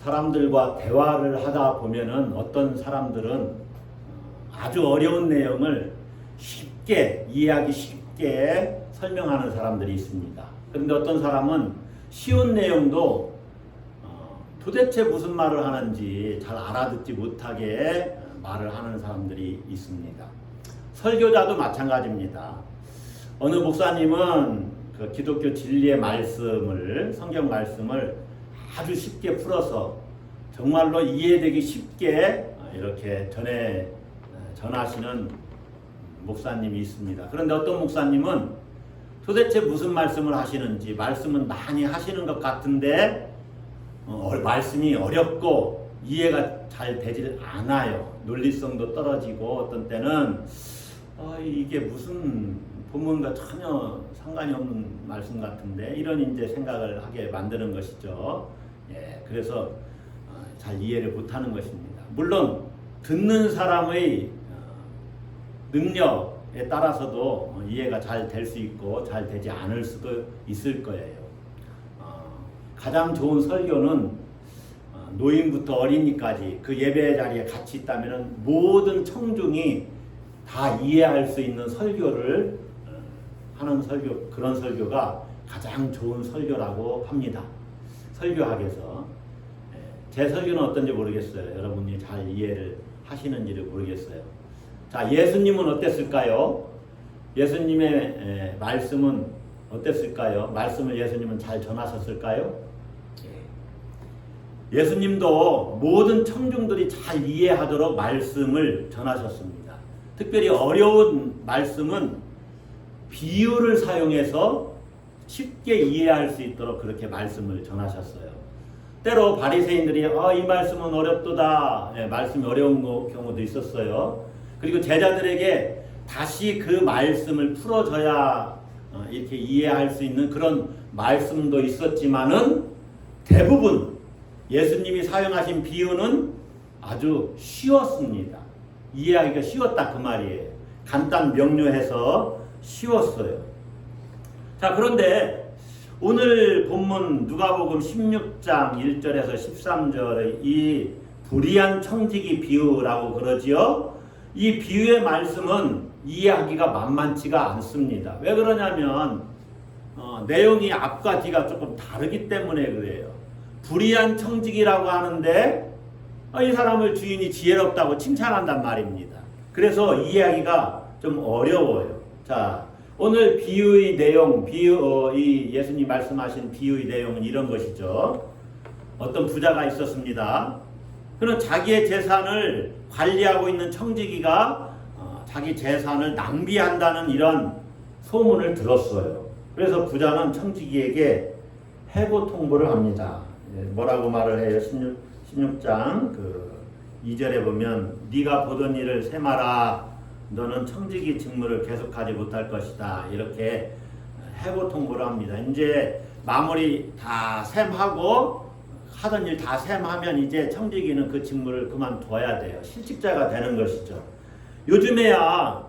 사람들과 대화를 하다 보면은 어떤 사람들은 아주 어려운 내용을 쉽게 이해하기 쉽게 설명하는 사람들이 있습니다. 그런데 어떤 사람은 쉬운 내용도 도대체 무슨 말을 하는지 잘 알아듣지 못하게 말을 하는 사람들이 있습니다. 설교자도 마찬가지입니다. 어느 목사님은 그 기독교 진리의 말씀을, 성경 말씀을 아주 쉽게 풀어서 정말로 이해되기 쉽게 이렇게 전하시는 목사님이 있습니다. 그런데 어떤 목사님은 도대체 무슨 말씀을 하시는지, 말씀은 많이 하시는 것 같은데 말씀이 어렵고 이해가 잘 되질 않아요. 논리성도 떨어지고 어떤 때는 이게 무슨 본문과 전혀 상관이 없는 말씀 같은데 이런 이제 생각을 하게 만드는 것이죠. 예, 그래서 잘 이해를 못하는 것입니다. 물론 듣는 사람의 능력에 따라서도 이해가 잘 될 수 있고 잘 되지 않을 수도 있을 거예요. 가장 좋은 설교는 노인부터 어린이까지 그 예배 자리에 같이 있다면 모든 청중이 다 이해할 수 있는 설교를 하는 설교, 그런 설교가 가장 좋은 설교라고 합니다. 설교학에서. 제 설교는 어떤지 모르겠어요. 여러분이 잘 이해를 하시는지를 모르겠어요. 자, 예수님은 어땠을까요? 예수님의 말씀은 어땠을까요? 말씀을 예수님은 잘 전하셨을까요? 예수님도 모든 청중들이 잘 이해하도록 말씀을 전하셨습니다. 특별히 어려운 말씀은 비유를 사용해서 쉽게 이해할 수 있도록 그렇게 말씀을 전하셨어요. 때로 바리새인들이 이 말씀은 어렵도다, 말씀이 어려운 경우도 있었어요. 그리고 제자들에게 다시 그 말씀을 풀어줘야 이렇게 이해할 수 있는 그런 말씀도 있었지만은 대부분 예수님이 사용하신 비유는 아주 쉬웠습니다. 이해하기가 쉬웠다 그 말이에요. 간단 명료해서 쉬웠어요. 자, 그런데 오늘 본문 누가복음 16장 1절에서 13절의 이 불의한 청지기 비유라고 그러지요. 이 비유의 말씀은 이해하기가 만만치가 않습니다. 왜 그러냐면 내용이 앞과 뒤가 조금 다르기 때문에 그래요. 불의한 청지기라고 하는데 이 사람을 주인이 지혜롭다고 칭찬한단 말입니다. 그래서 이해하기가 좀 어려워요. 자, 오늘 비유의 내용, 이 예수님 말씀하신 비유의 내용은 이런 것이죠. 어떤 부자가 있었습니다. 그는 자기의 재산을 관리하고 있는 청지기가 자기 재산을 낭비한다는 이런 소문을 들었어요. 그래서 부자는 청지기에게 해고 통보를 합니다. 뭐라고 말을 해요? 16장 2절에 보면 네가 보던 일을 세마라. 너는 청지기 직무를 계속하지 못할 것이다. 이렇게 해고 통보를 합니다. 이제 마무리 다 셈하고 하던 일 다 셈하면 이제 청지기는 그 직무를 그만둬야 돼요. 실직자가 되는 것이죠. 요즘에야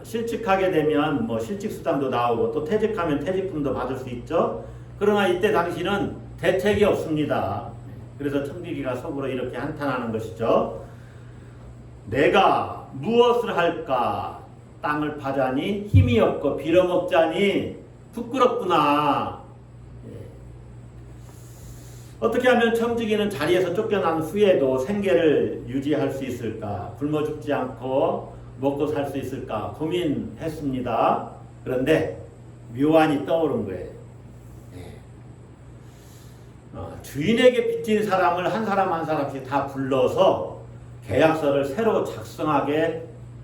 실직하게 되면 뭐 실직수당도 나오고 또 퇴직하면 퇴직금도 받을 수 있죠. 그러나 이때 당시는 대책이 없습니다. 그래서 청지기가 속으로 이렇게 한탄하는 것이죠. 내가 무엇을 할까? 땅을 파자니 힘이 없고 빌어먹자니 부끄럽구나. 어떻게 하면 청지기는 자리에서 쫓겨난 후에도 생계를 유지할 수 있을까? 굶어 죽지 않고 먹고 살 수 있을까? 고민했습니다. 그런데 묘안이 떠오른 거예요. 주인에게 빚진 사람을 한 사람 한 사람씩 다 불러서 계약서를 새로 작성하게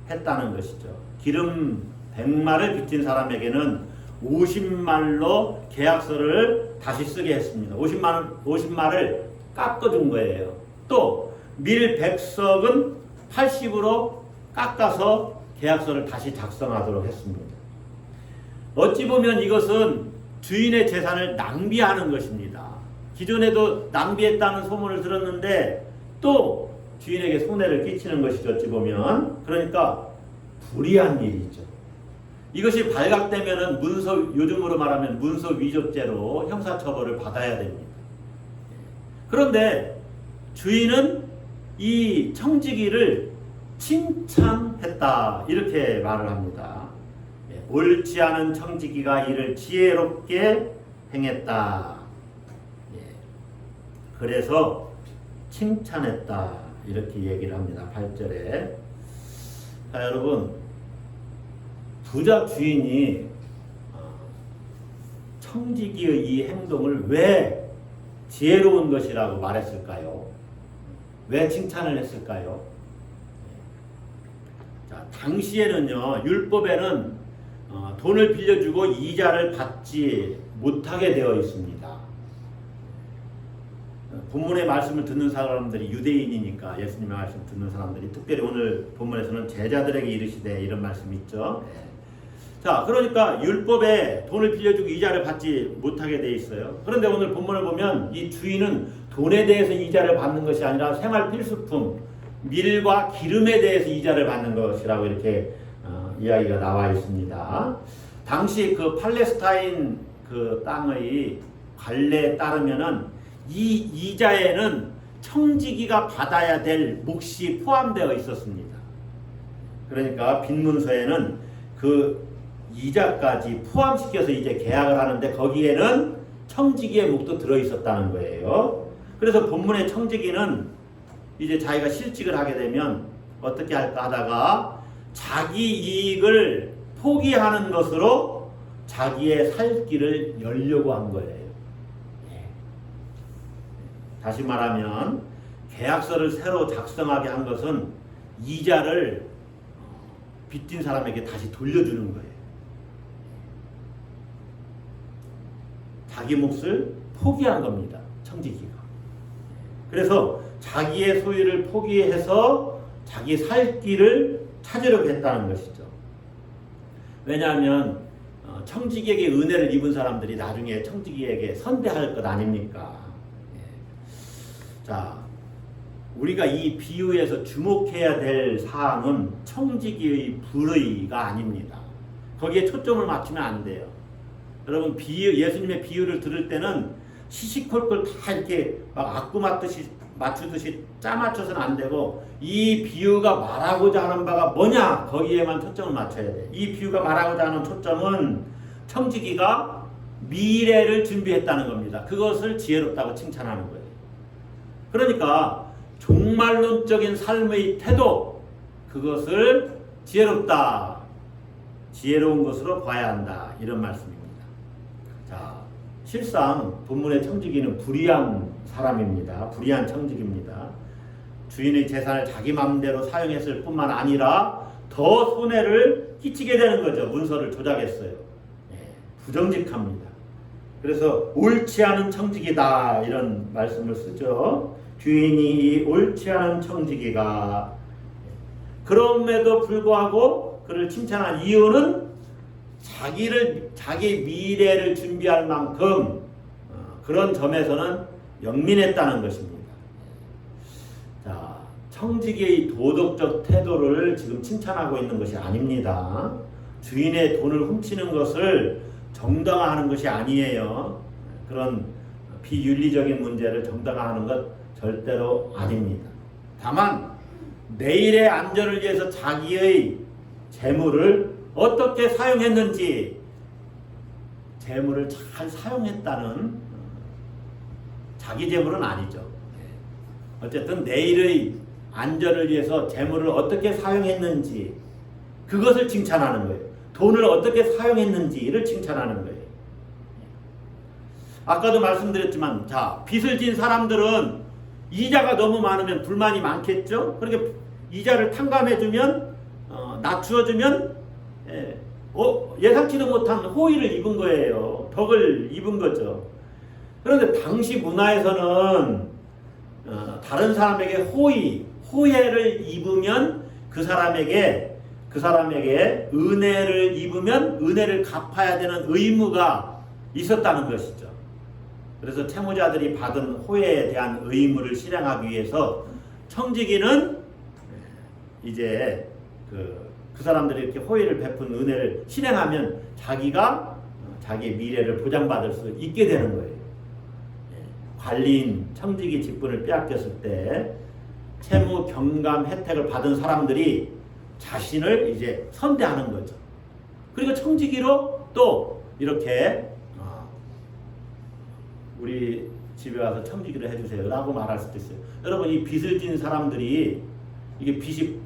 했다는 것이죠. 기름 100마를 빚진 사람에게는 50말로 계약서를 다시 쓰게 했습니다. 50말을 깎아준 거예요. 또 밀 100석은 80으로 깎아서 계약서를 다시 작성하도록 했습니다. 어찌 보면 이것은 주인의 재산을 낭비하는 것입니다. 기존에도 낭비했다는 소문을 들었는데 또 주인에게 손해를 끼치는 것이죠. 어찌 보면. 그러니까 불의한 일이죠. 이것이 발각되면은 요즘으로 말하면 문서 위조죄로 형사처벌을 받아야 됩니다. 그런데 주인은 이 청지기를 칭찬했다 이렇게 말을 합니다. 옳지 않은 청지기가 이를 지혜롭게 행했다. 그래서 칭찬했다 이렇게 얘기를 합니다. 8절에. 자, 여러분, 부자 주인이 청지기의 이 행동을 왜 지혜로운 것이라고 말했을까요? 왜 칭찬을 했을까요? 자, 당시에는요, 율법에는 돈을 빌려주고 이자를 받지 못하게 되어 있습니다. 본문의 말씀을 듣는 사람들이 유대인이니까 예수님의 말씀 듣는 사람들이 특별히 오늘 본문에서는 제자들에게 이르시되 이런 말씀이 있죠. 자, 그러니까 율법에 돈을 빌려주고 이자를 받지 못하게 돼 있어요. 그런데 오늘 본문을 보면 이 주인은 돈에 대해서 이자를 받는 것이 아니라 생활 필수품 밀과 기름에 대해서 이자를 받는 것이라고 이렇게 이야기가 나와 있습니다. 당시 그 팔레스타인 그 땅의 관례에 따르면은 이 이자에는 청지기가 받아야 될 몫이 포함되어 있었습니다. 그러니까 빈문서에는 그 이자까지 포함시켜서 이제 계약을 하는데 거기에는 청지기의 몫도 들어 있었다는 거예요. 그래서 본문의 청지기는 이제 자기가 실직을 하게 되면 어떻게 할까 하다가 자기 이익을 포기하는 것으로 자기의 살 길을 열려고 한 거예요. 다시 말하면 계약서를 새로 작성하게 한 것은 이자를 빚진 사람에게 다시 돌려주는 거예요. 자기 몫을 포기한 겁니다. 청지기가. 그래서 자기의 소유를 포기해서 자기 살 길을 찾으려고 했다는 것이죠. 왜냐하면 청지기에게 은혜를 입은 사람들이 나중에 청지기에게 선대할 것 아닙니까? 자, 우리가 이 비유에서 주목해야 될 사항은 청지기의 불의가 아닙니다. 거기에 초점을 맞추면 안 돼요. 여러분, 예수님의 비유를 들을 때는 시시콜콜 다 이렇게 막 악구 맞추듯이 짜맞춰서는 안 되고, 이 비유가 말하고자 하는 바가 뭐냐, 거기에만 초점을 맞춰야 돼. 이 비유가 말하고자 하는 초점은 청지기가 미래를 준비했다는 겁니다. 그것을 지혜롭다고 칭찬하는 거예요. 그러니까 종말론적인 삶의 태도, 그것을 지혜롭다, 지혜로운 것으로 봐야 한다, 이런 말씀입니다. 자, 실상 본문의 청지기는 불의한 사람입니다. 불의한 청지기입니다. 주인의 재산을 자기 마음대로 사용했을 뿐만 아니라 더 손해를 끼치게 되는 거죠. 문서를 조작했어요. 부정직합니다. 그래서 옳지 않은 청지기다, 이런 말씀을 쓰죠. 주인이 옳지 않은 청지기가, 그럼에도 불구하고 그를 칭찬한 이유는 자기 미래를 준비할 만큼 그런 점에서는 영민했다는 것입니다. 자, 청지기의 도덕적 태도를 지금 칭찬하고 있는 것이 아닙니다. 주인의 돈을 훔치는 것을 정당화하는 것이 아니에요. 그런 비윤리적인 문제를 정당화하는 것 절대로 아닙니다. 다만 내일의 안전을 위해서 자기의 재물을 어떻게 사용했는지, 재물을 잘 사용했다는, 자기 재물은 아니죠. 어쨌든 내일의 안전을 위해서 재물을 어떻게 사용했는지, 그것을 칭찬하는 거예요. 돈을 어떻게 사용했는지를 칭찬하는 거예요. 아까도 말씀드렸지만, 자, 빚을 진 사람들은 이자가 너무 많으면 불만이 많겠죠. 그렇게 이자를 탕감해주면, 낮추어주면 예상치도 못한 호의를 입은 거예요. 덕을 입은 거죠. 그런데 당시 문화에서는 다른 사람에게 호혜를 입으면 그 사람에게 은혜를 입으면 은혜를 갚아야 되는 의무가 있었다는 것이죠. 그래서 채무자들이 받은 호혜에 대한 의무를 실행하기 위해서 청지기는 이제 그 사람들이 이렇게 호의를 베푼 은혜를 실행하면 자기가 자기 미래를 보장받을 수 있게 되는 거예요. 관리인 청지기 직분을 빼앗겼을 때 채무 경감 혜택을 받은 사람들이 자신을 이제 선대하는 거죠. 그리고 청지기로 또 이렇게 우리 집에 와서 청지기를 해주세요 라고 말할 수도 있어요. 여러분, 이 빚을 진 사람들이 이게 빚이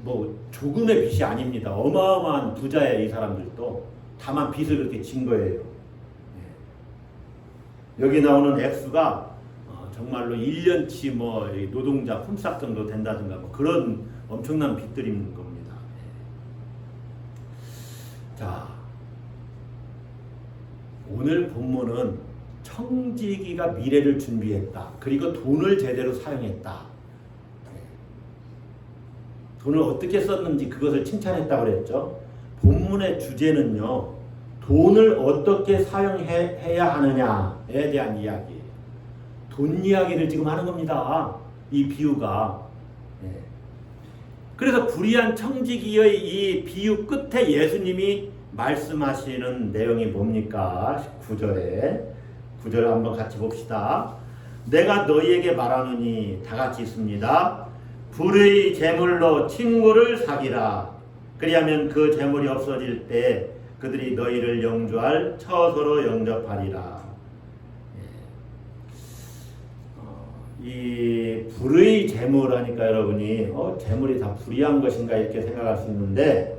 뭐 조금의 빚이 아닙니다. 어마어마한 부자예요. 이 사람들도. 다만 빚을 그렇게 진 거예요. 여기 나오는 액수가 정말로 1년치 뭐 노동자 품삯 정도 된다든가 뭐 그런 엄청난 빚들인 겁니다. 자, 오늘 본문은 청지기가 미래를 준비했다. 그리고 돈을 제대로 사용했다. 돈을 어떻게 썼는지 그것을 칭찬했다고 그랬죠. 본문의 주제는요, 돈을 어떻게 사용해야 하느냐에 대한 이야기예요. 돈 이야기를 지금 하는 겁니다. 이 비유가. 그래서 불의한 청지기의 이 비유 끝에 예수님이 말씀하시는 내용이 뭡니까? 9절을 한번 같이 봅시다. 내가 너희에게 말하노니, 다 같이 있습니다. 불의 재물로 친구를 사귀라. 그리하면 그 재물이 없어질 때 그들이 너희를 영주할 처소로 영접하리라. 이 불의 재물 하니까 여러분이 재물이 다 불의한 것인가 이렇게 생각할 수 있는데,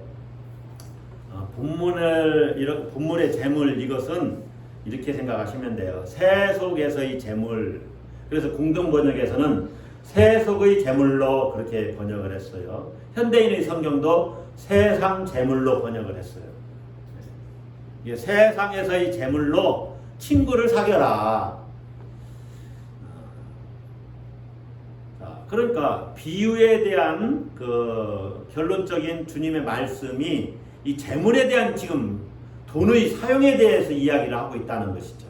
본문의 재물, 이것은 이렇게 생각하시면 돼요. 세속에서의 재물. 그래서 공동번역에서는 세속의 재물로 그렇게 번역을 했어요. 현대인의 성경도 세상 재물로 번역을 했어요. 세상에서의 재물로 친구를 사귀어라. 그러니까 비유에 대한 그 결론적인 주님의 말씀이 이 재물에 대한 지금 돈의 사용에 대해서 이야기를 하고 있다는 것이죠.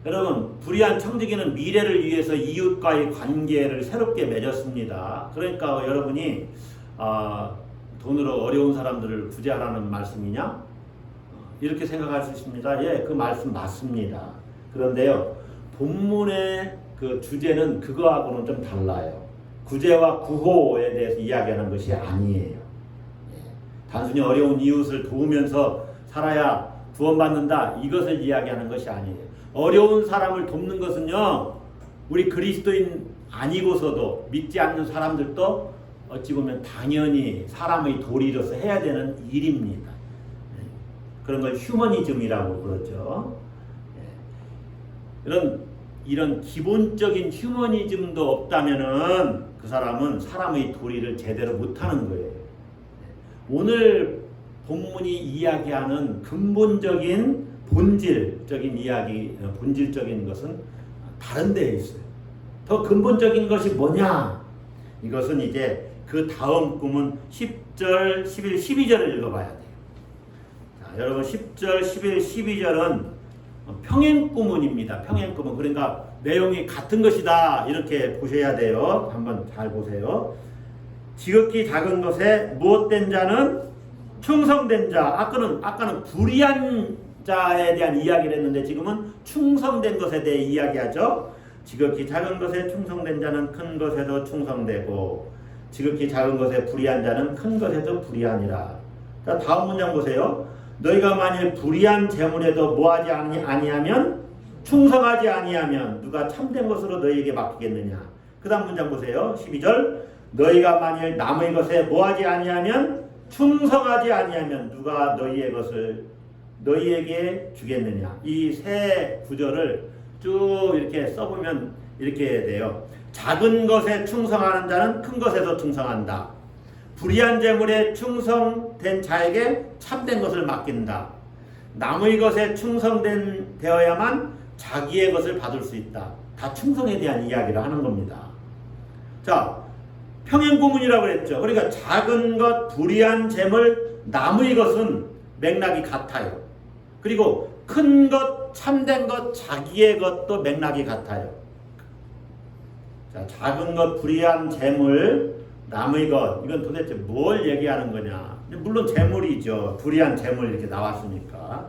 여러분, 불의한 청지기는 미래를 위해서 이웃과의 관계를 새롭게 맺었습니다. 그러니까 여러분이 돈으로 어려운 사람들을 구제하라는 말씀이냐? 이렇게 생각할 수 있습니다. 예, 그 말씀 맞습니다. 그런데요, 본문의 그 주제는 그거하고는 좀 달라요. 구제와 구호에 대해서 이야기하는 것이 아니에요. 단순히 어려운 이웃을 도우면서 살아야 구원받는다, 이것을 이야기하는 것이 아니에요. 어려운 사람을 돕는 것은요, 우리 그리스도인 아니고서도 믿지 않는 사람들도 어찌 보면 당연히 사람의 도리로서 해야 되는 일입니다. 그런 걸 휴머니즘이라고 그러죠. 이런 기본적인 휴머니즘도 없다면은 그 사람은 사람의 도리를 제대로 못하는 거예요. 오늘 본문이 이야기하는 근본적인 본질적인 이야기, 본질적인 것은 다른 데에 있어요. 더 근본적인 것이 뭐냐? 이것은 이제 그 다음 꿈은 10절, 11, 12절을 읽어봐야 돼요. 자, 여러분 10절, 11, 12절은 평행구문입니다. 평행구문. 그러니까 내용이 같은 것이다, 이렇게 보셔야 돼요. 한번 잘 보세요. 지극히 작은 것에 무엇된 자는 충성된 자. 아까는 불의한 자에 대한 이야기를 했는데 지금은 충성된 것에 대해 이야기하죠. 지극히 작은 것에 충성된 자는 큰 것에도 충성되고, 지극히 작은 것에 불의한 자는 큰 것에도 불의하니라. 자, 다음 문장 보세요. 너희가 만일 불의한 재물에도 뭐하지 아니하면, 충성하지 아니하면 누가 참된 것으로 너희에게 맡기겠느냐. 그 다음 문장 보세요. 12절. 너희가 만일 남의 것에 뭐하지 아니하면, 충성하지 아니하면 누가 너희의 것을 너희에게 주겠느냐. 이 세 구절을 쭉 이렇게 써보면 이렇게 돼요. 작은 것에 충성하는 자는 큰 것에도 충성한다. 불의한 재물에 충성된 자에게 참된 것을 맡긴다. 남의 것에 충성되어야만 자기의 것을 받을 수 있다. 다 충성에 대한 이야기를 하는 겁니다. 자, 평행구문이라고 그랬죠. 그러니까 작은 것, 불의한 재물, 남의 것은 맥락이 같아요. 그리고 큰 것, 참된 것, 자기의 것도 맥락이 같아요. 자, 작은 것, 불의한 재물, 남의 것, 이건 도대체 뭘 얘기하는 거냐? 물론 재물이죠. 불의한 재물 이렇게 나왔으니까.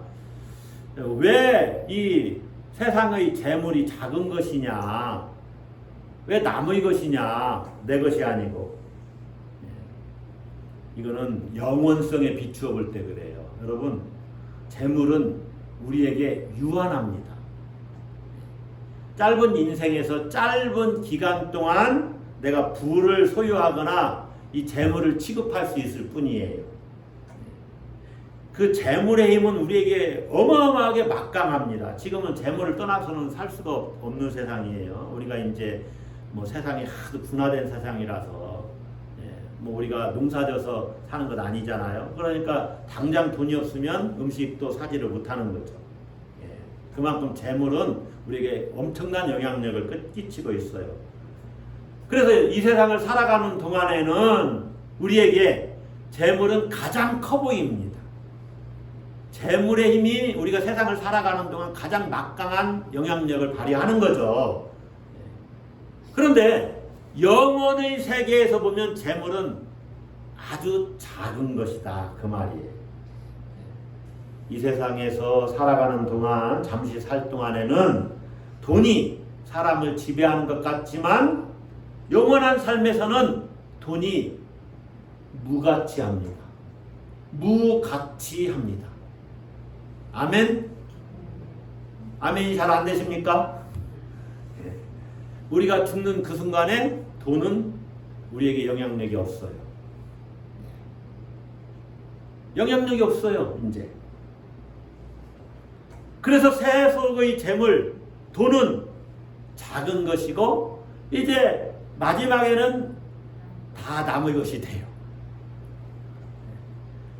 왜 이 세상의 재물이 작은 것이냐? 왜 남의 것이냐? 내 것이 아니고. 이거는 영원성에 비추어 볼 때 그래요. 여러분, 재물은 우리에게 유한합니다. 짧은 인생에서 짧은 기간 동안 내가 부를 소유하거나 이 재물을 취급할 수 있을 뿐이에요. 그 재물의 힘은 우리에게 어마어마하게 막강합니다. 지금은 재물을 떠나서는 살 수가 없는 세상이에요. 우리가 이제 뭐 세상이 하도 분화된 세상이라서 뭐 우리가 농사져서 사는 것 아니잖아요. 그러니까 당장 돈이 없으면 음식도 사지를 못하는 거죠. 그만큼 재물은 우리에게 엄청난 영향력을 끼치고 있어요. 그래서 이 세상을 살아가는 동안에는 우리에게 재물은 가장 커 보입니다. 재물의 힘이 우리가 세상을 살아가는 동안 가장 막강한 영향력을 발휘하는 거죠. 그런데 영혼의 세계에서 보면 재물은 아주 작은 것이다, 그 말이에요. 이 세상에서 살아가는 동안, 잠시 살 동안에는 돈이 사람을 지배하는 것 같지만 영원한 삶에서는 돈이 무가치합니다. 무가치합니다. 아멘? 아멘이 잘 안 되십니까? 우리가 죽는 그 순간에 돈은 우리에게 영향력이 없어요. 영향력이 없어요, 이제. 그래서 세속의 재물, 돈은 작은 것이고, 이제 마지막에는 다 남의 것이 돼요.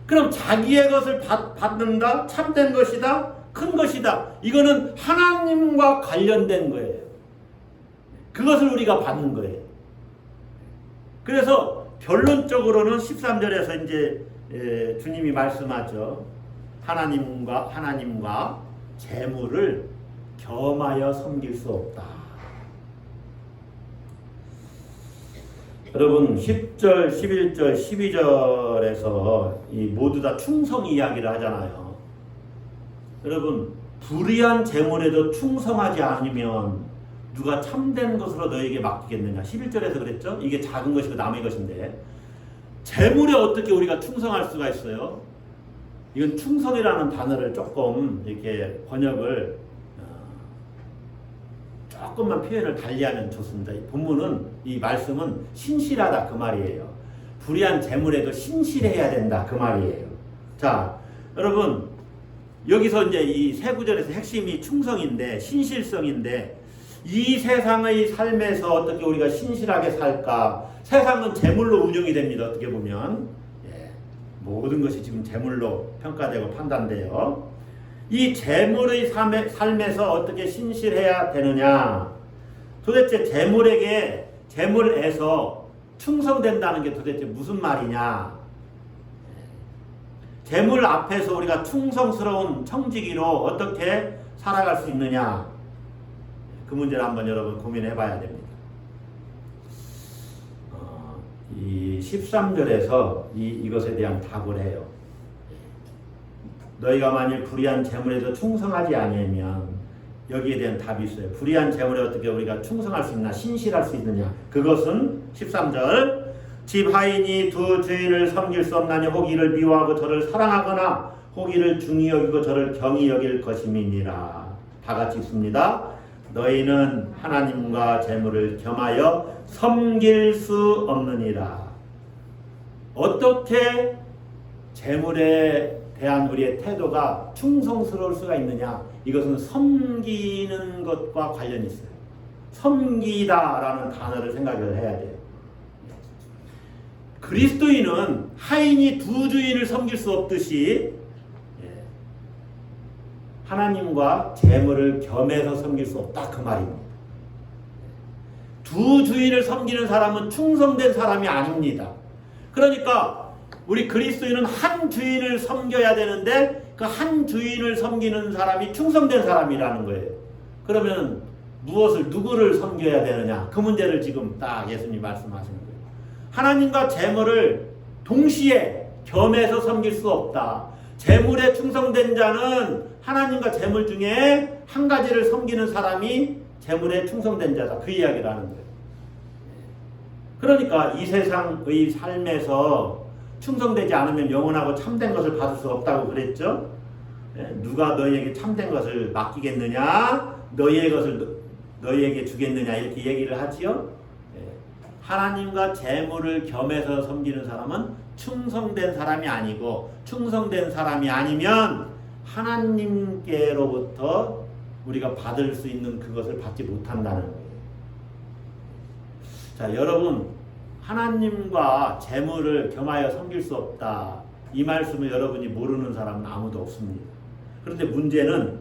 그럼 자기의 것을 받는다? 참된 것이다? 큰 것이다? 이거는 하나님과 관련된 거예요. 그것을 우리가 받는 거예요. 그래서 결론적으로는 13절에서 이제 주님이 말씀하죠. 하나님과 재물을 겸하여 섬길 수 없다. 여러분 10절, 11절, 12절에서 이 모두 다 충성 이야기를 하잖아요. 여러분 불의한 재물에도 충성하지 않으면 누가 참된 것으로 너에게 맡기겠느냐. 11절에서 그랬죠. 이게 작은 것이고 남의 것인데 재물에 어떻게 우리가 충성할 수가 있어요? 이건 충성이라는 단어를 조금 이렇게 번역을 조금만 표현을 달리하면 좋습니다. 이 본문은, 이 말씀은 신실하다 그 말이에요. 불의한 재물에도 신실해야 된다 그 말이에요. 자, 여러분 여기서 이제 이 세 구절에서 핵심이 충성인데, 신실성인데, 이 세상의 삶에서 어떻게 우리가 신실하게 살까? 세상은 재물로 운영이 됩니다. 어떻게 보면 모든 것이 지금 재물로 평가되고 판단돼요. 이 재물의 삶에서 어떻게 신실해야 되느냐? 도대체 재물에서 충성된다는 게 도대체 무슨 말이냐? 재물 앞에서 우리가 충성스러운 청지기로 어떻게 살아갈 수 있느냐? 그 문제를 한번 여러분 고민해 봐야 됩니다. 이 13절에서 이것에 대한 답을 해요. 너희가 만일 불의한 재물에도 충성하지 아니하면, 여기에 대한 답이 있어요. 불의한 재물에 어떻게 우리가 충성할 수 있나, 신실할 수 있느냐. 그것은 13절 집 하인이 두 주인을 섬길 수 없나니 혹 이를 미워하고 저를 사랑하거나 혹 이를 중히 여기고 저를 경히 여길 것임이니라. 다 같이 읽습니다. 너희는 하나님과 재물을 겸하여 섬길 수 없느니라. 어떻게 재물에 대한 우리의 태도가 충성스러울 수가 있느냐? 이것은 섬기는 것과 관련이 있어요. 섬기다라는 단어를 생각을 해야 돼요. 그리스도인은 하인이 두 주인을 섬길 수 없듯이 하나님과 재물을 겸해서 섬길 수 없다 그 말입니다. 두 주인을 섬기는 사람은 충성된 사람이 아닙니다. 그러니까 우리 그리스도인은 한 주인을 섬겨야 되는데 그 한 주인을 섬기는 사람이 충성된 사람이라는 거예요. 그러면 누구를 섬겨야 되느냐? 그 문제를 지금 딱 예수님이 말씀하시는 거예요. 하나님과 재물을 동시에 겸해서 섬길 수 없다. 재물에 충성된 자는 하나님과 재물 중에 한 가지를 섬기는 사람이 재물에 충성된 자다. 그 이야기를 하는 거예요. 그러니까 이 세상의 삶에서 충성되지 않으면 영원하고 참된 것을 받을 수 없다고 그랬죠. 누가 너희에게 참된 것을 맡기겠느냐, 너희의 것을 너희에게 주겠느냐, 이렇게 얘기를 하지요. 하나님과 재물을 겸해서 섬기는 사람은 충성된 사람이 아니고, 충성된 사람이 아니면 하나님께로부터 우리가 받을 수 있는 그것을 받지 못한다는 거예요. 자, 여러분, 하나님과 재물을 겸하여 섬길 수 없다, 이 말씀을 여러분이 모르는 사람은 아무도 없습니다. 그런데 문제는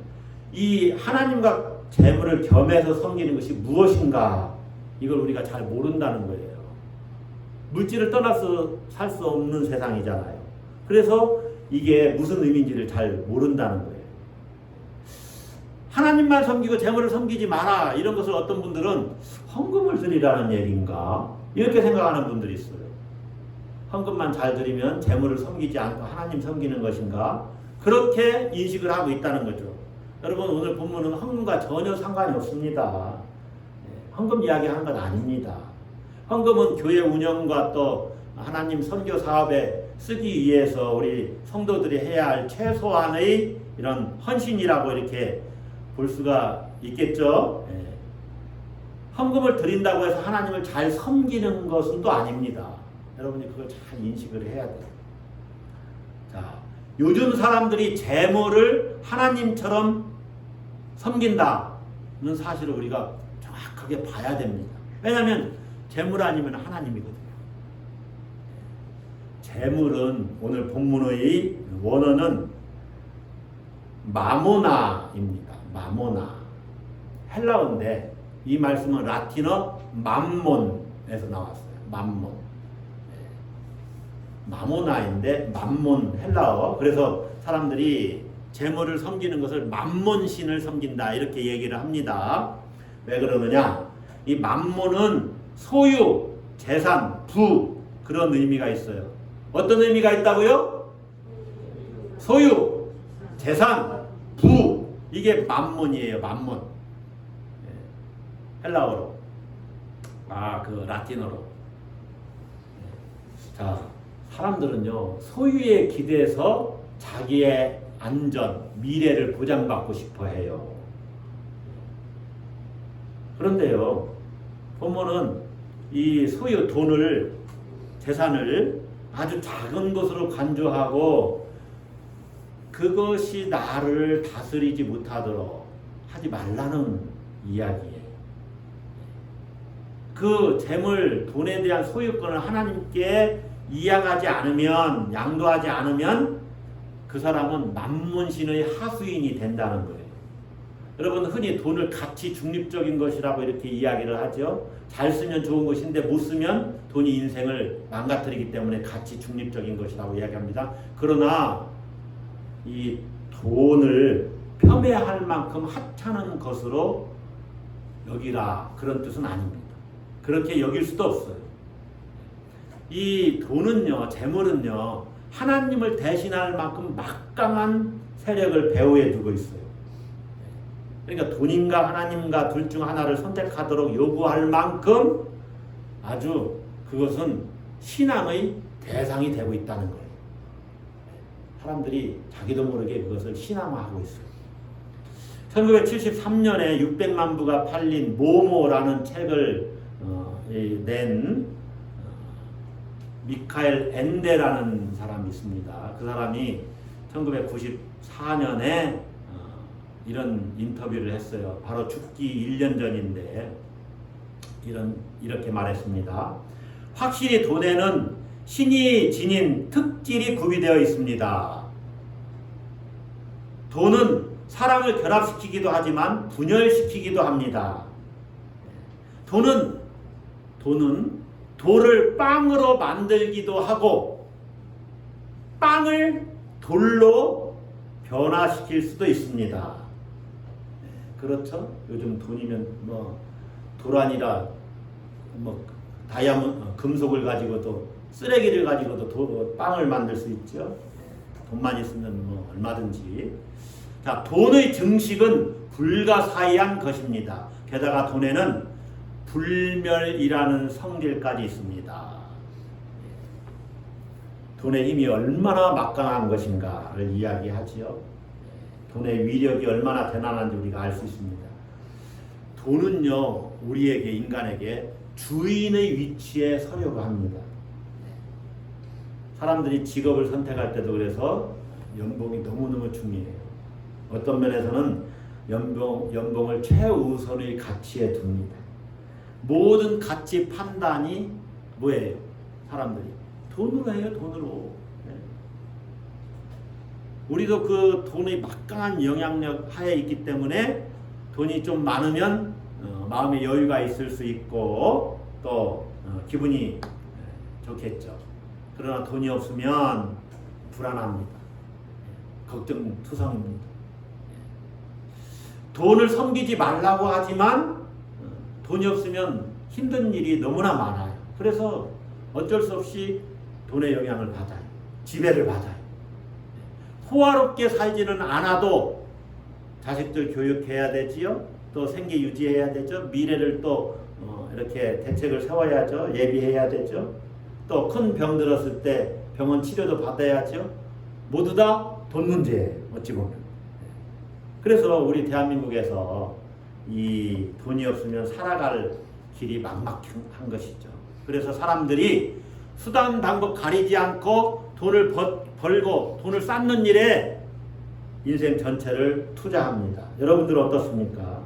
이 하나님과 재물을 겸해서 섬기는 것이 무엇인가, 이걸 우리가 잘 모른다는 거예요. 물질을 떠나서 살 수 없는 세상이잖아요. 그래서 이게 무슨 의미인지를 잘 모른다는 거예요. 하나님만 섬기고 재물을 섬기지 마라, 이런 것을 어떤 분들은 헌금을 드리라는 얘기인가, 이렇게 생각하는 분들이 있어요. 헌금만 잘 드리면 재물을 섬기지 않고 하나님 섬기는 것인가, 그렇게 인식을 하고 있다는 거죠. 여러분, 오늘 본문은 헌금과 전혀 상관이 없습니다. 헌금 이야기하는 건 아닙니다. 헌금은 교회 운영과 또 하나님 선교 사업에 쓰기 위해서 우리 성도들이 해야 할 최소한의 이런 헌신이라고 이렇게 볼 수가 있겠죠. 헌금을 드린다고 해서 하나님을 잘 섬기는 것은 또 아닙니다. 여러분이 그걸 잘 인식을 해야 돼요. 자, 요즘 사람들이 재물을 하나님처럼 섬긴다는 사실을 우리가 정확하게 봐야 됩니다. 왜냐하면 재물 아니면 하나님이거든요. 재물은 오늘 본문의 원어는 마모나입니다. 마모나. 헬라어인데 이 말씀은 라틴어 맘몬에서 나왔어요. 맘몬. 마모나인데 맘몬, 헬라어. 그래서 사람들이 재물을 섬기는 것을 맘몬신을 섬긴다, 이렇게 얘기를 합니다. 왜 그러느냐? 이 맘몬은 소유, 재산, 부, 그런 의미가 있어요. 어떤 의미가 있다고요? 소유, 재산, 부, 이게 맘몬이에요. 맘몬. 헬라어로. 그 라틴어로. 자, 사람들은요, 소유에 기대서 자기의 안전, 미래를 보장받고 싶어 해요. 그런데요, 보면은 이 소유, 돈을, 재산을 아주 작은 것으로 간주하고 그것이 나를 다스리지 못하도록 하지 말라는 이야기예요. 그 재물, 돈에 대한 소유권을 하나님께 이양하지 않으면, 양도하지 않으면 그 사람은 맘몬신의 하수인이 된다는 거예요. 여러분, 흔히 돈을 가치 중립적인 것이라고 이렇게 이야기를 하죠. 잘 쓰면 좋은 것인데 못 쓰면 돈이 인생을 망가뜨리기 때문에 가치 중립적인 것이라고 이야기합니다. 그러나 이 돈을 폄훼할 만큼 하찮은 것으로 여기라, 그런 뜻은 아닙니다. 그렇게 여길 수도 없어요. 이 돈은요, 재물은요, 하나님을 대신할 만큼 막강한 세력을 배후에 두고 있어요. 그러니까 돈인가 하나님과 둘 중 하나를 선택하도록 요구할 만큼 아주 그것은 신앙의 대상이 되고 있다는 거예요. 사람들이 자기도 모르게 그것을 신앙화하고 있어요. 1973년에 600만 부가 팔린 모모라는 책을 낸 미카엘 엔데라는 사람이 있습니다. 그 사람이 1994년에 이런 인터뷰를 했어요. 바로 죽기 1년 전인데 이렇게 말했습니다. 확실히 돈에는 신이 지닌 특질이 구비되어 있습니다. 돈은 사람을 결합시키기도 하지만 분열시키기도 합니다. 돈은 돌을 빵으로 만들기도 하고 빵을 돌로 변화시킬 수도 있습니다. 그렇죠? 요즘 돈이면 돌 아니라 다이아몬드, 금속을 가지고도, 쓰레기를 가지고도 빵을 만들 수 있죠. 돈만 있으면 뭐 얼마든지. 자, 돈의 증식은 불가사의한 것입니다. 게다가 돈에는 불멸이라는 성질까지 있습니다. 돈의 힘이 얼마나 막강한 것인가를 이야기하지요. 돈의 위력이 얼마나 대단한지 우리가 알 수 있습니다. 돈은요, 우리에게, 인간에게 주인의 위치에 서려고 합니다. 사람들이 직업을 선택할 때도 그래서 연봉이 너무너무 중요해요. 어떤 면에서는 연봉을 최우선의 가치에 둡니다. 모든 가치 판단이 뭐예요? 사람들이 돈으로 해요. 돈으로. 네. 우리도 그 돈의 막강한 영향력 하에 있기 때문에 돈이 좀 많으면 마음의 여유가 있을 수 있고 또 기분이 좋겠죠. 그러나 돈이 없으면 불안합니다. 걱정투성입니다. 돈을 섬기지 말라고 하지만 돈이 없으면 힘든 일이 너무나 많아요. 그래서 어쩔 수 없이 돈의 영향을 받아요. 지배를 받아요. 호화롭게 살지는 않아도 자식들 교육해야 되지요. 또 생계 유지해야 되죠. 미래를 또 이렇게 대책을 세워야죠. 예비해야 되죠. 또 큰 병 들었을 때 병원 치료도 받아야죠. 모두 다 돈 문제예요. 어찌 보면. 그래서 우리 대한민국에서 이 돈이 없으면 살아갈 길이 막막한 것이죠. 그래서 사람들이 수단 방법 가리지 않고 돈을 벌고 돈을 쌓는 일에 인생 전체를 투자합니다. 여러분들 어떻습니까?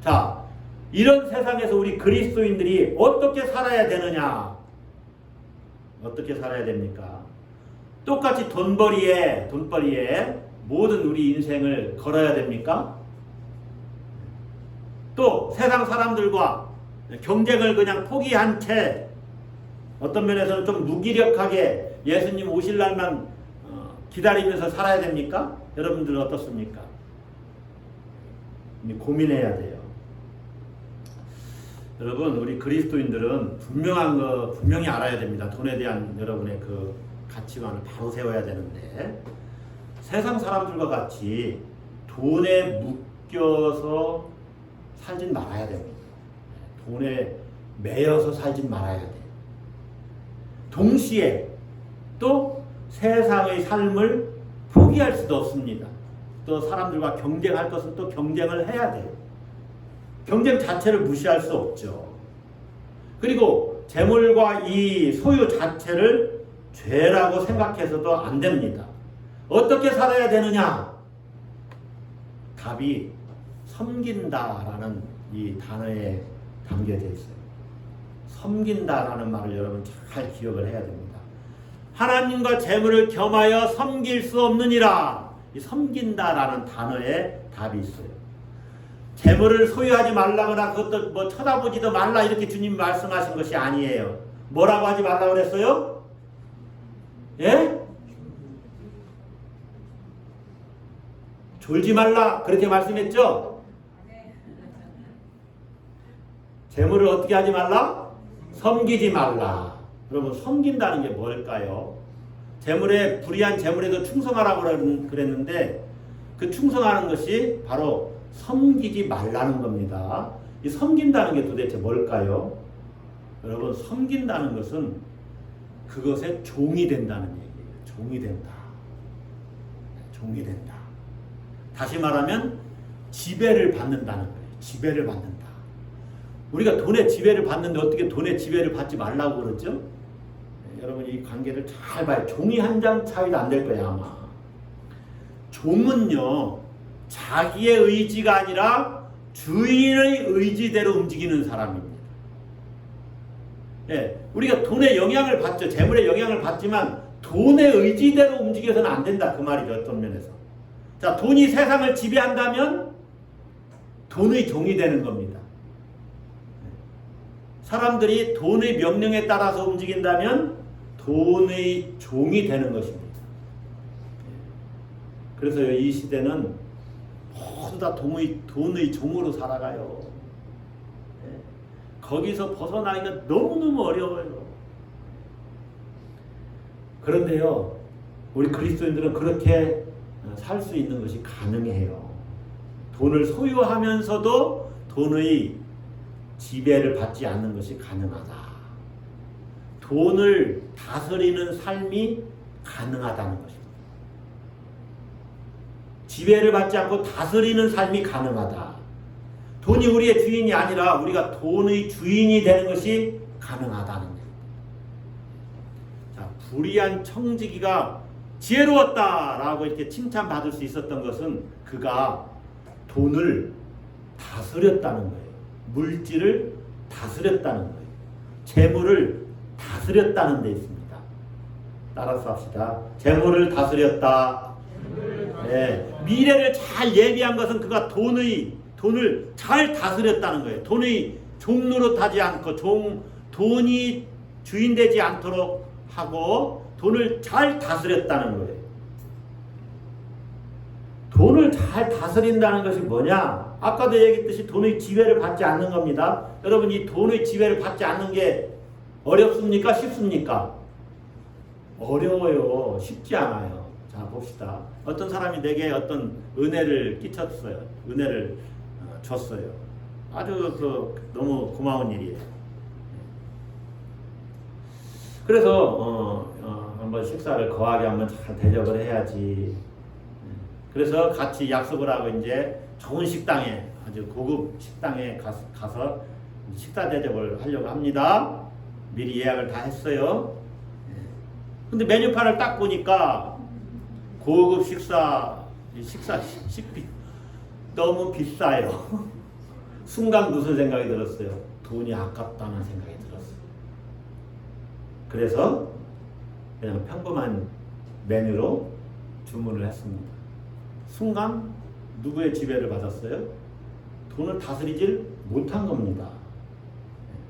자, 이런 세상에서 우리 그리스도인들이 어떻게 살아야 되느냐? 어떻게 살아야 됩니까? 똑같이 돈벌이에 모든 우리 인생을 걸어야 됩니까? 또 세상 사람들과 경쟁을 그냥 포기한 채 어떤 면에서는 좀 무기력하게 예수님 오실 날만 기다리면서 살아야 됩니까? 여러분들 어떻습니까? 고민해야 돼요. 여러분, 우리 그리스도인들은 분명히 알아야 됩니다. 돈에 대한 여러분의 그 가치관을 바로 세워야 되는데 세상 사람들과 같이 돈에 묶여서 살진 말아야 됩니다. 돈에 매여서 살진 말아야 돼요. 동시에 또 세상의 삶을 포기할 수도 없습니다. 또 사람들과 경쟁할 것은 또 경쟁을 해야 돼요. 경쟁 자체를 무시할 수 없죠. 그리고 재물과 이 소유 자체를 죄라고 생각해서도 안 됩니다. 어떻게 살아야 되느냐? 답이 섬긴다라는 이 단어에 담겨져 있어요. 섬긴다라는 말을 여러분 잘 기억을 해야 됩니다. 하나님과 재물을 겸하여 섬길 수 없느니라. 이 섬긴다라는 단어에 답이 있어요. 재물을 소유하지 말라거나 그것도 뭐 쳐다보지도 말라 이렇게 주님 말씀하신 것이 아니에요. 뭐라고 하지 말라고 그랬어요? 예? 졸지 말라 그렇게 말씀했죠? 재물을 어떻게 하지 말라? 섬기지 말라. 여러분, 섬긴다는 게 뭘까요? 재물에, 불의한 재물에도 충성하라고 그랬는데 그 충성하는 것이 바로 섬기지 말라는 겁니다. 이 섬긴다는 게 도대체 뭘까요? 여러분, 섬긴다는 것은 그것의 종이 된다는 얘기예요. 종이 된다. 종이 된다. 다시 말하면 지배를 받는다는 거예요. 지배를 받는다. 우리가 돈의 지배를 받는데 어떻게 돈의 지배를 받지 말라고 그러죠? 네, 여러분 이 관계를 잘 봐요. 종이 한 장 차이도 안 될 거예요 아마. 종은요 자기의 의지가 아니라 주인의 의지대로 움직이는 사람입니다. 네, 우리가 돈의 영향을 받죠. 재물의 영향을 받지만 돈의 의지대로 움직여서는 안 된다 그 말이죠. 어떤 면에서. 자, 돈이 세상을 지배한다면 돈의 종이 되는 겁니다. 사람들이 돈의 명령에 따라서 움직인다면 돈의 종이 되는 것입니다. 그래서 이 시대는 모두 다 돈의 종으로 살아가요. 거기서 벗어나기가 너무너무 어려워요. 그런데요, 우리 그리스도인들은 그렇게 살 수 있는 것이 가능해요. 돈을 소유하면서도 돈의 지배를 받지 않는 것이 가능하다. 돈을 다스리는 삶이 가능하다는 것입니다. 지배를 받지 않고 다스리는 삶이 가능하다. 돈이 우리의 주인이 아니라 우리가 돈의 주인이 되는 것이 가능하다는 거예요. 자, 불의한 청지기가 지혜로웠다라고 이렇게 칭찬받을 수 있었던 것은 그가 돈을 다스렸다는 거예요. 물질을 다스렸다는 거예요. 재물을 다스렸다는 데 있습니다. 따라서 합시다. 재물을 다스렸다. 네. 미래를 잘 예비한 것은 그가 돈을 잘 다스렸다는 거예요. 돈의 종로로 타지 않고 돈이 주인 되지 않도록 하고 돈을 잘 다스렸다는 거예요. 돈을 잘 다스린다는 것이 뭐냐? 아까도 얘기했듯이 돈의 지배를 받지 않는 겁니다. 여러분, 이 돈의 지배를 받지 않는 게 어렵습니까? 쉽습니까? 어려워요. 쉽지 않아요. 자, 봅시다. 어떤 사람이 내게 어떤 은혜를 끼쳤어요. 은혜를 줬어요. 아주 너무 고마운 일이에요. 그래서 한번 식사를 거하게 한번 잘 대접을 해야지. 그래서 같이 약속을 하고 이제 좋은 식당에, 아주 고급 식당에 가서 식사 대접을 하려고 합니다. 미리 예약을 다 했어요. 근데 메뉴판을 딱 보니까 고급 식비 너무 비싸요. 순간 무슨 생각이 들었어요? 돈이 아깝다는 생각이 들었어요. 그래서 그냥 평범한 메뉴로 주문을 했습니다. 순간 누구의 지배를 받았어요? 돈을 다스리질 못한 겁니다.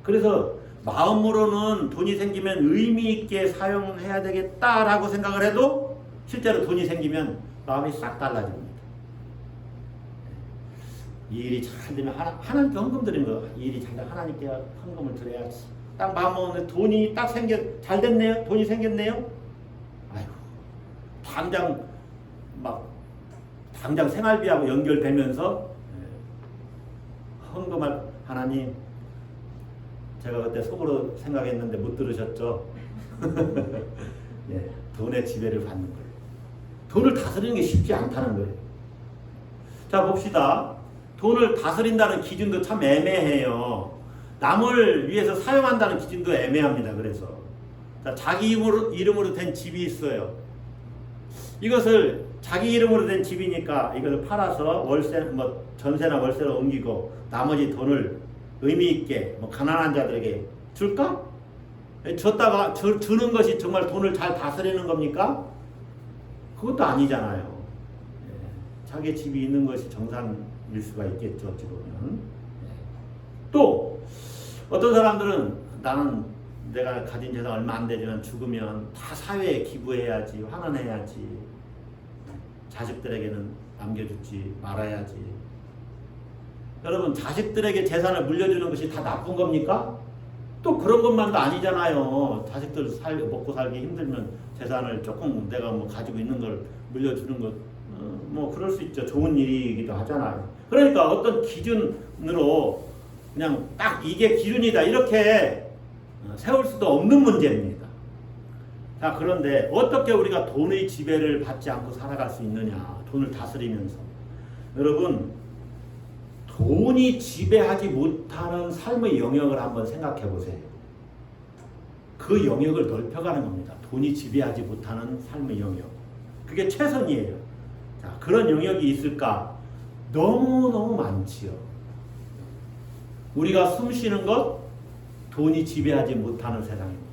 그래서 마음으로는 돈이 생기면 의미 있게 사용해야 되겠다라고 생각을 해도 실제로 돈이 생기면 마음이 싹 달라집니다. 이 일이 잘 되면 하나님께 헌금 드리는 거, 이 일이 잘 되면 하나님께 헌금을 드려야지. 딱 마음 먹는데 돈이 딱 잘 됐네요? 돈이 생겼네요? 아이고, 당장 생활비하고 연결되면서 헌금할 하나님, 제가 그때 속으로 생각했는데 못 들으셨죠? 예, 돈의 지배를 받는 거예요. 돈을 다스리는 게 쉽지 않다는 거예요. 자, 봅시다. 돈을 다스린다는 기준도 참 애매해요. 남을 위해서 사용한다는 기준도 애매합니다. 그래서 자, 자기 이름으로 된 집이 있어요. 이것을 자기 이름으로 된 집이니까 이것을 팔아서 전세나 월세로 옮기고 나머지 돈을 의미 있게 가난한 자들에게 줄까? 줬다가 주는 것이 정말 돈을 잘 다스리는 겁니까? 그것도 아니잖아요. 자기 집이 있는 것이 정상일 수가 있겠죠. 어찌 보면. 또 어떤 사람들은 나는 내가 가진 재산 얼마 안 되지만 죽으면 다 사회에 기부해야지, 환원해야지, 자식들에게는 남겨주지 말아야지. 여러분, 자식들에게 재산을 물려주는 것이 다 나쁜 겁니까? 또 그런 것만도 아니잖아요. 자식들 먹고 살기 힘들면 재산을 조금 내가 가지고 있는 걸 물려주는 것, 그럴 수 있죠. 좋은 일이기도 하잖아요. 그러니까 어떤 기준으로 그냥 딱 이게 기준이다 이렇게 세울 수도 없는 문제입니다. 자, 그런데 어떻게 우리가 돈의 지배를 받지 않고 살아갈 수 있느냐? 돈을 다스리면서. 여러분, 돈이 지배하지 못하는 삶의 영역을 한번 생각해 보세요. 그 영역을 넓혀가는 겁니다. 돈이 지배하지 못하는 삶의 영역. 그게 최선이에요. 자, 그런 영역이 있을까? 너무너무 많지요. 우리가 숨 쉬는 것, 돈이 지배하지 못하는 세상입니다.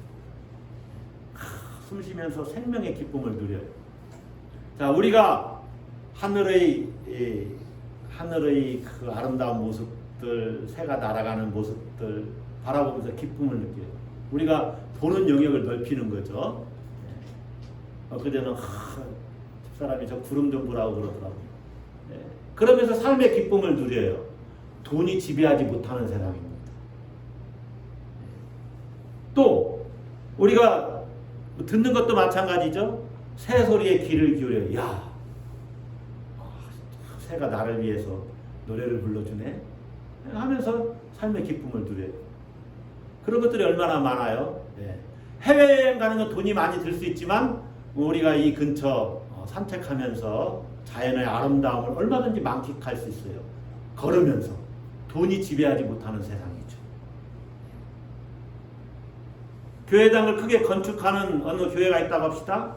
숨 쉬면서 생명의 기쁨을 누려요. 자, 우리가 하늘의 그 아름다운 모습들, 새가 날아가는 모습들 바라보면서 기쁨을 느껴요. 우리가 보는 영역을 넓히는 거죠. 그때는 집사람이 저 구름 좀 보라고 그러더라고요. 그러면서 삶의 기쁨을 누려요. 돈이 지배하지 못하는 세상입니다. 또 우리가 듣는 것도 마찬가지죠. 새소리에 귀를 기울여. 야, 새가 나를 위해서 노래를 불러주네 하면서 삶의 기쁨을 누려요. 그런 것들이 얼마나 많아요. 네. 해외여행 가는 건 돈이 많이 들 수 있지만 우리가 이 근처 산책하면서 자연의 아름다움을 얼마든지 만끽할 수 있어요. 걸으면서. 돈이 지배하지 못하는 세상이죠. 교회당을 크게 건축하는 어느 교회가 있다고 합시다.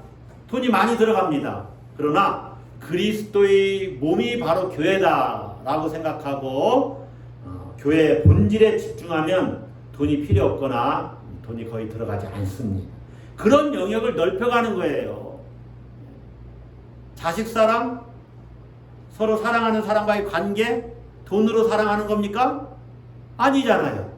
돈이 많이 들어갑니다. 그러나 그리스도의 몸이 바로 교회다라고 생각하고 교회의 본질에 집중하면 돈이 필요 없거나 돈이 거의 들어가지 않습니다. 그런 영역을 넓혀가는 거예요. 자식 사랑, 서로 사랑하는 사람과의 관계, 돈으로 사랑하는 겁니까? 아니잖아요.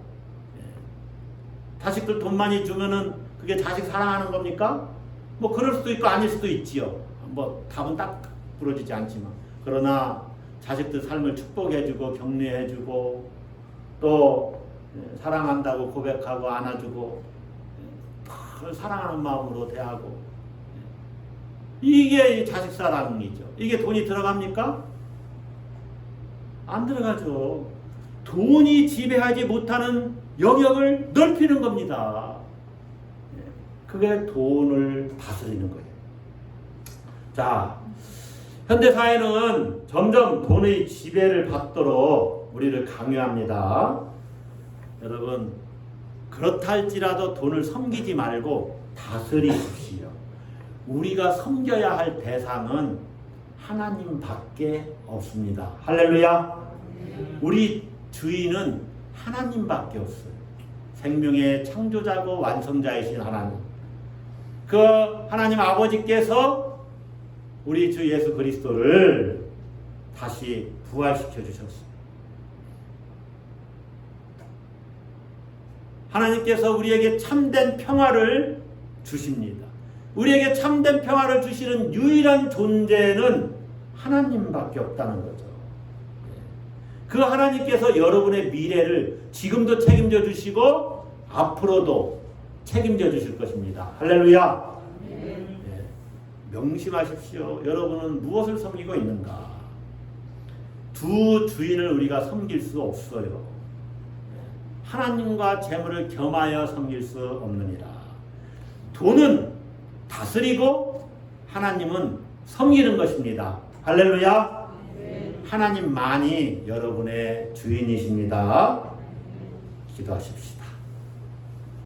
자식들 돈 많이 주면은 그게 자식 사랑하는 겁니까? 뭐 그럴 수도 있고 아닐 수도 있지요. 뭐 답은 딱 부러지지 않지만. 그러나 자식들 삶을 축복해주고 격려해주고 또 사랑한다고 고백하고 안아주고 사랑하는 마음으로 대하고, 이게 자식 사랑이죠. 이게 돈이 들어갑니까? 안 들어가죠. 돈이 지배하지 못하는 영역을 넓히는 겁니다. 그게 돈을 다스리는 거예요. 자, 현대사회는 점점 돈의 지배를 받도록 우리를 강요합니다. 여러분, 그렇다 할지라도 돈을 섬기지 말고 다스리십시오. 우리가 섬겨야 할 대상은 하나님밖에 없습니다. 할렐루야. 우리 주인은 하나님밖에 없어요. 생명의 창조자고 완성자이신 하나님. 그 하나님 아버지께서 우리 주 예수 그리스도를 다시 부활시켜 주셨습니다. 하나님께서 우리에게 참된 평화를 주십니다. 우리에게 참된 평화를 주시는 유일한 존재는 하나님밖에 없다는 거죠. 그 하나님께서 여러분의 미래를 지금도 책임져 주시고 앞으로도 책임져 주실 것입니다. 할렐루야. 네. 명심하십시오. 여러분은 무엇을 섬기고 있는가? 두 주인을 우리가 섬길 수 없어요. 하나님과 재물을 겸하여 섬길 수 없느니라. 돈은 다스리고 하나님은 섬기는 것입니다. 할렐루야. 하나님만이 여러분의 주인이십니다. 기도하십시오.